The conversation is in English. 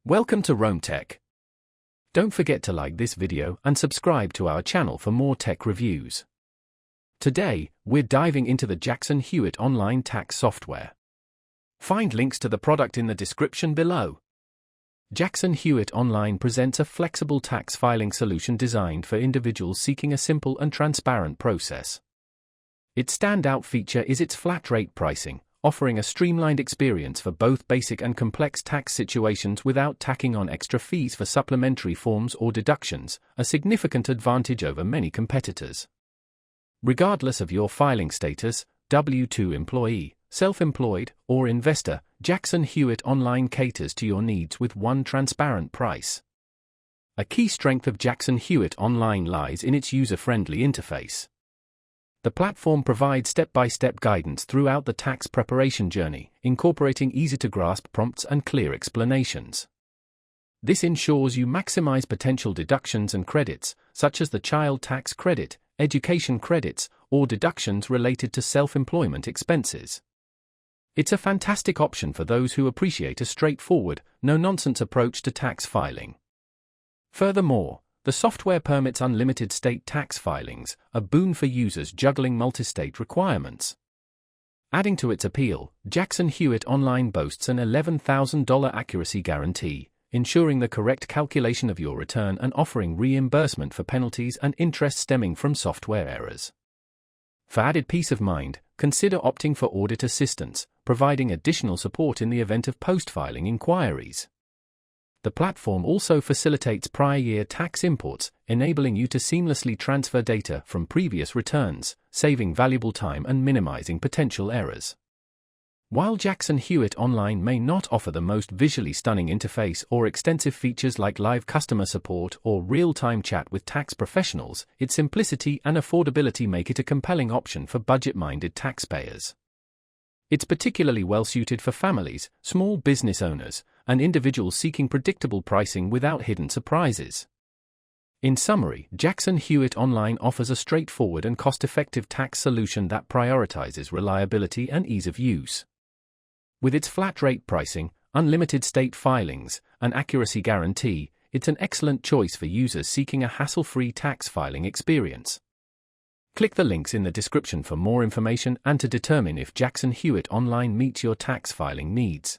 Welcome to Rome Tech. Don't forget to like this video and subscribe to our channel for more tech reviews. Today, we're diving into the Jackson Hewitt online tax software. Find links to the product in the description below. Jackson Hewitt Online presents a flexible tax filing solution designed for individuals seeking a simple and transparent process. Its standout feature is its flat rate pricing, offering a streamlined experience for both basic and complex tax situations without tacking on extra fees for supplementary forms or deductions, a significant advantage over many competitors. Regardless of your filing status, W-2 employee, self-employed, or investor, Jackson Hewitt Online caters to your needs with one transparent price. A key strength of Jackson Hewitt Online lies in its user-friendly interface. The platform provides step-by-step guidance throughout the tax preparation journey, incorporating easy-to-grasp prompts and clear explanations. This ensures you maximize potential deductions and credits, such as the child tax credit, education credits, or deductions related to self-employment expenses. It's a fantastic option for those who appreciate a straightforward, no-nonsense approach to tax filing. Furthermore, the software permits unlimited state tax filings, a boon for users juggling multi-state requirements. Adding to its appeal, Jackson Hewitt Online boasts an $11,000 accuracy guarantee, ensuring the correct calculation of your return and offering reimbursement for penalties and interest stemming from software errors. For added peace of mind, consider opting for audit assistance, providing additional support in the event of post-filing inquiries. The platform also facilitates prior year tax imports, enabling you to seamlessly transfer data from previous returns, saving valuable time and minimizing potential errors. While Jackson Hewitt Online may not offer the most visually stunning interface or extensive features like live customer support or real-time chat with tax professionals, its simplicity and affordability make it a compelling option for budget-minded taxpayers. It's particularly well-suited for families, small business owners, and individuals seeking predictable pricing without hidden surprises. In summary, Jackson Hewitt Online offers a straightforward and cost-effective tax solution that prioritizes reliability and ease of use. With its flat-rate pricing, unlimited state filings, and accuracy guarantee, it's an excellent choice for users seeking a hassle-free tax filing experience. Click the links in the description for more information and to determine if Jackson Hewitt Online meets your tax filing needs.